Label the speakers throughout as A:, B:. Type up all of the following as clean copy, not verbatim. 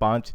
A: 5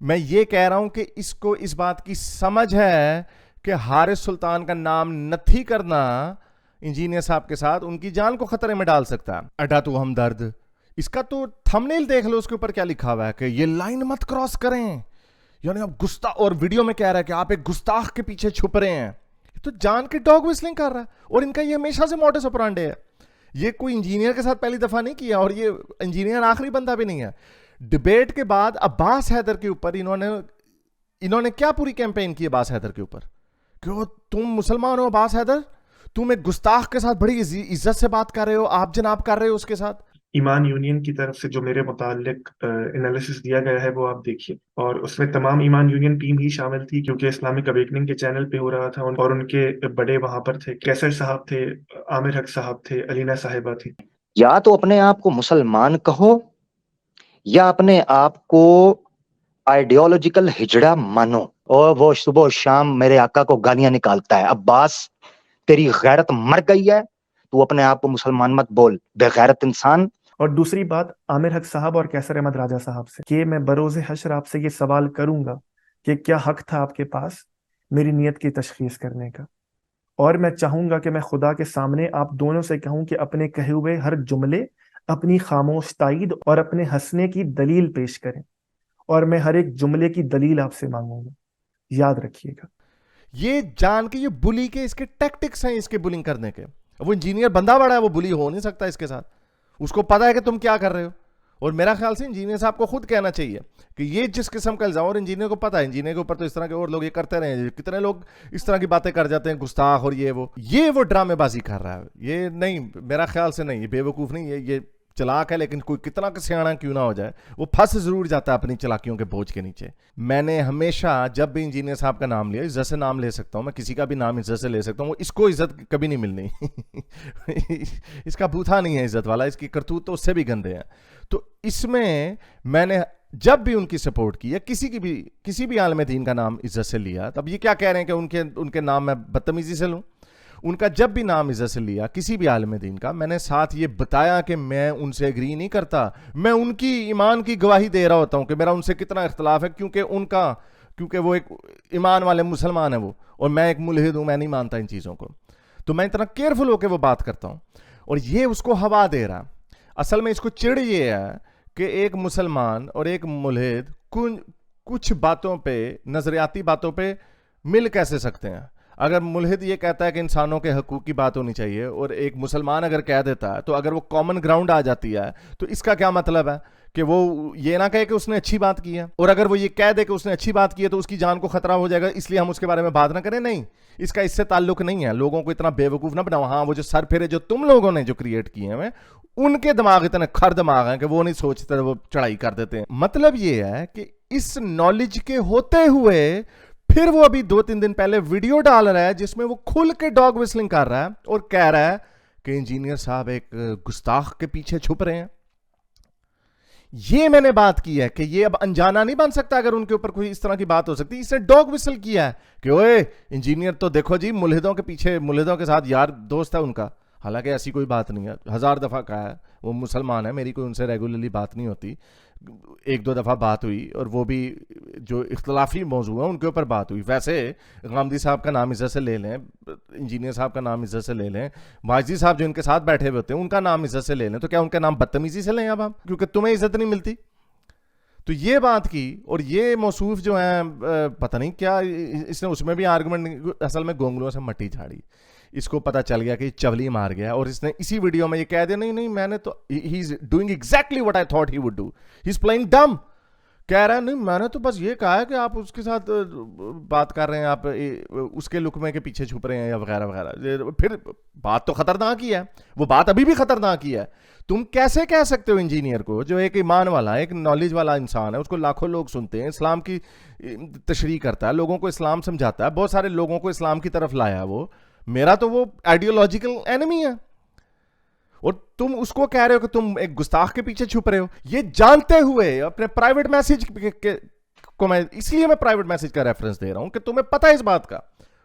A: میں یہ کہہ رہا ہوں کہ اس کو اس بات کی سمجھ ہے کہ حارث سلطان کا نام نتھی کرنا انجینئر صاحب کے ساتھ ان کی جان کو خطرے میں ڈال سکتا ہے. اڈا تو ہمدرد, اس کا تو تھمبنیل دیکھ لو, اس کے اوپر کیا لکھا ہوا ہے کہ یہ لائن مت کراس کریں, یعنی اب گستاخ, اور ویڈیو میں کہہ رہا ہے کہ آپ ایک گستاخ کے پیچھے چھپ رہے ہیں. تو جان کے ڈاگ وسلنگ کر رہا ہے, اور ان کا یہ ہمیشہ سے موڈس اپرانڈے ہے. یہ کوئی انجینئر کے ساتھ پہلی دفعہ نہیں کیا, اور یہ انجینئر آخری بندہ بھی نہیں ہے. ڈیبیٹ کے بعد عباس حیدر کے اوپر انہوں نے کیا پوری کیمپین کی عباس حیدر کے اوپر کہ وہ تم مسلمان ہو عباس حیدر, تم ایک گستاخ کے ساتھ بڑی عزت سے بات کر رہے ہو, آپ جناب کر رہے ہو اس کے ساتھ.
B: ایمان یونین کی طرف سے جو میرے متعلق انالیسس دیا گیا ہے وہ آپ دیکھیے, اور اس میں تمام ایمان یونین ٹیم ہی شامل تھی کیونکہ اسلامک اویکننگ کے چینل پہ ہو رہا تھا, اور ان کے بڑے وہاں پر تھے, کیسر صاحب تھے, عامر حق صاحب تھے, علینا صاحبہ تھی.
C: یا تو اپنے آپ کو مسلمان کہو یا اپنے آپ کو آئیڈیالوجیکل ہجڑا مانو. اور وہ صبح و شام میرے آقا کو گالیاں نکالتا ہے, عباس تیری غیرت مر گئی ہے, تو اپنے آپ کو مسلمان مت بول, بے غیرت انسان.
B: اور دوسری بات عامر حق صاحب اور کیسر احمد راجہ صاحب سے کہ میں بروز حشر آپ سے یہ سوال کروں گا کہ کیا حق تھا آپ کے پاس میری نیت کی تشخیص کرنے کا, اور میں چاہوں گا کہ میں خدا کے سامنے آپ دونوں سے کہوں کہ اپنے کہے ہوئے ہر جملے, اپنی خاموش تائید اور اپنے ہنسنے کی دلیل پیش کریں, اور میں ہر ایک جملے کی دلیل آپ سے مانگوں گا, یاد رکھیے گا. یہ
A: جان کے یہ بلی کے اس کے ٹیکٹکس ہیں اس کے بلنگ کرنے کے. وہ انجینئر بندہ بڑا ہے, وہ بلی ہو نہیں سکتا اس کے ساتھ, اس کو پتا ہے کہ تم کیا کر رہے ہو. اور میرا خیال سے انجینئر صاحب کو خود کہنا چاہیے کہ یہ جس قسم کا الزام, اور انجینئر کو پتا ہے, انجینئر کے اوپر تو اس طرح کے اور لوگ یہ کرتے رہے ہیں, کتنے لوگ اس طرح کی باتیں کر جاتے ہیں, گستاخ اور یہ وہ ڈرامے بازی کر رہا ہے. یہ نہیں, میرا خیال سے نہیں, یہ بے وقوف نہیں, یہ چلاک ہے, لیکن کوئی کتنا سیاںا کیوں نہ ہو جائے وہ پھنس ضرور جاتا ہے اپنی چلاکیوں کے بوجھ کے نیچے. میں نے ہمیشہ جب بھی انجینئر صاحب کا نام لیا, عزت سے نام لے سکتا ہوں میں, کسی کا بھی نام عزت سے لے سکتا ہوں, اس کو عزت کبھی نہیں ملنی. اس کا بوتھا نہیں ہے عزت والا, اس کی کرتوت تو اس سے بھی گندے ہیں. تو اس میں نے جب بھی ان کی سپورٹ کی, یا کسی بھی عالم دین کا نام عزت سے لیا, تب یہ کیا کہہ رہے ہیں کہ ان کے نام میں بدتمیزی سے لوں. ان کا جب بھی نام عزت سے لیا کسی بھی عالم دین کا, میں نے ساتھ یہ بتایا کہ میں ان سے ایگری نہیں کرتا, میں ان کی ایمان کی گواہی دے رہا ہوتا ہوں کہ میرا ان سے کتنا اختلاف ہے, کیونکہ وہ ایک ایمان والے مسلمان ہیں وہ, اور میں ایک ملحد ہوں, میں نہیں مانتا ان چیزوں کو. تو میں اتنا کیئرفل ہو کے وہ بات کرتا ہوں, اور یہ اس کو ہوا دے رہا. اصل میں اس کو چڑ یہ ہے کہ ایک مسلمان اور ایک ملحد کچھ باتوں پہ, نظریاتی باتوں پہ مل کیسے سکتے ہیں. اگر ملحد یہ کہتا ہے کہ انسانوں کے حقوق کی بات ہونی چاہیے, اور ایک مسلمان اگر کہہ دیتا ہے, تو اگر وہ کامن گراؤنڈ آ جاتی ہے تو اس کا کیا مطلب ہے کہ وہ یہ نہ کہے کہ اس نے اچھی بات کی ہے, اور اگر وہ یہ کہہ دے کہ اس نے اچھی بات کی ہے تو اس کی جان کو خطرہ ہو جائے گا, اس لیے ہم اس کے بارے میں بات نہ کریں. نہیں, اس کا اس سے تعلق نہیں ہے. لوگوں کو اتنا بے وقوف نہ بناؤ. ہاں, وہ جو سر پھیرے جو تم لوگوں نے جو کریٹ کیے ہیں, ان کے دماغ اتنے کھر دماغ ہیں کہ وہ نہیں سوچتے, وہ چڑھائی کر دیتے ہیں. مطلب یہ ہے کہ اس نالج کے ہوتے ہوئے پھر وہ ابھی 2-3 دن پہلے ویڈیو ڈال رہا ہے جس میں وہ کھل کے ڈاگ وسلنگ کر رہا ہے اور کہہ رہا ہے کہ انجینئر صاحب ایک گستاخ کے پیچھے چھپ رہے ہیں. یہ میں نے بات کی ہے کہ یہ اب انجانا نہیں بن سکتا اگر ان کے اوپر کوئی اس طرح کی بات ہو سکتی. اس نے ڈاگ وسل کیا ہے کہ اوئے انجینئر تو دیکھو جی ملحدوں کے پیچھے, ملحدوں کے ساتھ یار دوست ہے ان کا. حالانکہ ایسی کوئی بات نہیں ہے, 1000 دفعہ کہا ہے, وہ مسلمان ہے, میری کوئی ان سے ریگولرلی بات نہیں ہوتی. 1-2 دفعہ بات ہوئی, اور وہ بھی جو اختلافی موضوع ہیں ان کے اوپر بات ہوئی. ویسے غامدی صاحب کا نام عزت سے لے لیں, انجینئر صاحب کا نام عزت سے لے لیں, ماجدی صاحب جو ان کے ساتھ بیٹھے ہوئے ہوتے ہیں ان کا نام عزت سے لے لیں, تو کیا ان کا نام بدتمیزی سے لیں اب ہم, کیونکہ تمہیں عزت نہیں ملتی؟ تو یہ بات کی. اور یہ موصوف جو ہیں پتہ نہیں کیا, اس نے اس میں بھی آرگومنٹ, اصل میں گونگلوں سے مٹی جھاڑی. اس کو پتا چل گیا کہ چولی مار گیا, اور اس نے اسی ویڈیو میں یہ کہہ دیا نہیں میں نے تو he is doing exactly what I thought he would do, he is playing dumb. کہہ رہا ہے نہیں میں نے تو بس یہ کہا ہے کہ آپ اس کے ساتھ بات کر رہے ہیں, آپ اس کے لقمے کے پیچھے چھپ رہے ہیں یا وغیرہ وغیرہ. پھر بات تو خطرناک ہی ہے, وہ بات ابھی بھی خطرناک ہی ہے. تم کیسے کہہ سکتے ہو انجینئر کو, جو ایک ایمان والا, ایک نالج والا انسان ہے, اس کو لاکھوں لوگ سنتے ہیں, اسلام کی تشریح کرتا ہے, لوگوں کو اسلام سمجھاتا ہے, بہت سارے لوگوں کو اسلام کی طرف لایا وہ, میرا تو وہ آئیڈیولوجیکل اینمی ہے, اور تم اس کو کہہ رہے ہو کہ تم ایک گستاخ کے پیچھے چھپ رہے ہو. یہ جانتے ہوئے اپنے پرائیویٹ میسج کو, میں اس لیے میں پرائیویٹ میسج کا ریفرنس دے رہا ہوں کہ تمہیں پتہ ہے اس بات کا,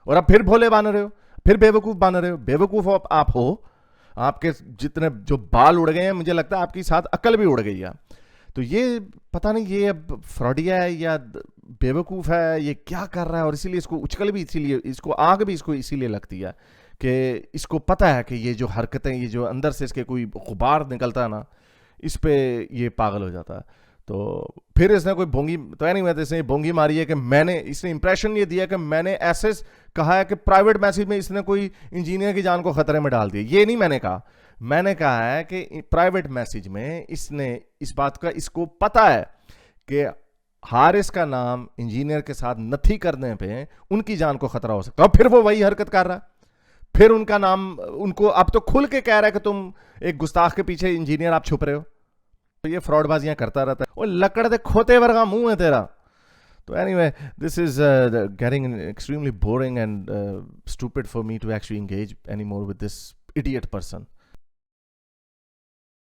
A: اور اب پھر بھولے بن رہے ہو, پھر بے وقوف بن رہے ہو. بے وقوف آپ ہو, آپ کے جتنے جو بال اڑ گئے ہیں, مجھے لگتا ہے آپ کی ساتھ عقل بھی اڑ گئی ہے. تو یہ پتہ نہیں یہ اب فراڈیا ہے یا بیوقوف ہے, یہ کیا کر رہا ہے, اور اسی لیے اس کو اچکل بھی اسی لیے اس کو آگ بھی اس کو اسی لیے لگتی ہے کہ اس کو پتہ ہے کہ یہ جو حرکتیں, یہ جو اندر سے اس کے کوئی غبار نکلتا ہے نا, اس پہ یہ پاگل ہو جاتا ہے. تو پھر اس نے کوئی بونگی, تو اس نے بونگی ماری ہے کہ میں نے, اس نے امپریشن یہ دیا کہ میں نے ایسے کہا ہے کہ پرائیویٹ میسج میں اس نے کوئی انجینئر کی جان کو خطرے میں ڈال دیا. یہ نہیں میں نے کہا, میں نے کہا ہے کہ پرائیویٹ میسج میں اس نے اس بات کا اس کو پتہ ہے کہ حارث کا نام انجینئر کے ساتھ نتھی کرنے پہ ان کی جان کو خطرہ ہو سکتا ہے, اور پھر وہ وہی حرکت کر رہا ہے. پھر ان کا نام ان کو اب تو کھل کے کہہ رہا ہے کہ تم ایک گستاخ کے پیچھے انجینئر آپ چھپ رہے ہو. تو یہ فراڈ بازیاں کرتا رہتا ہے, وہ لکڑ دے کھوتے ورگا منہ ہے تیرا. تو anyway, this is getting extremely boring and stupid for me to actually engage anymore with this idiot person.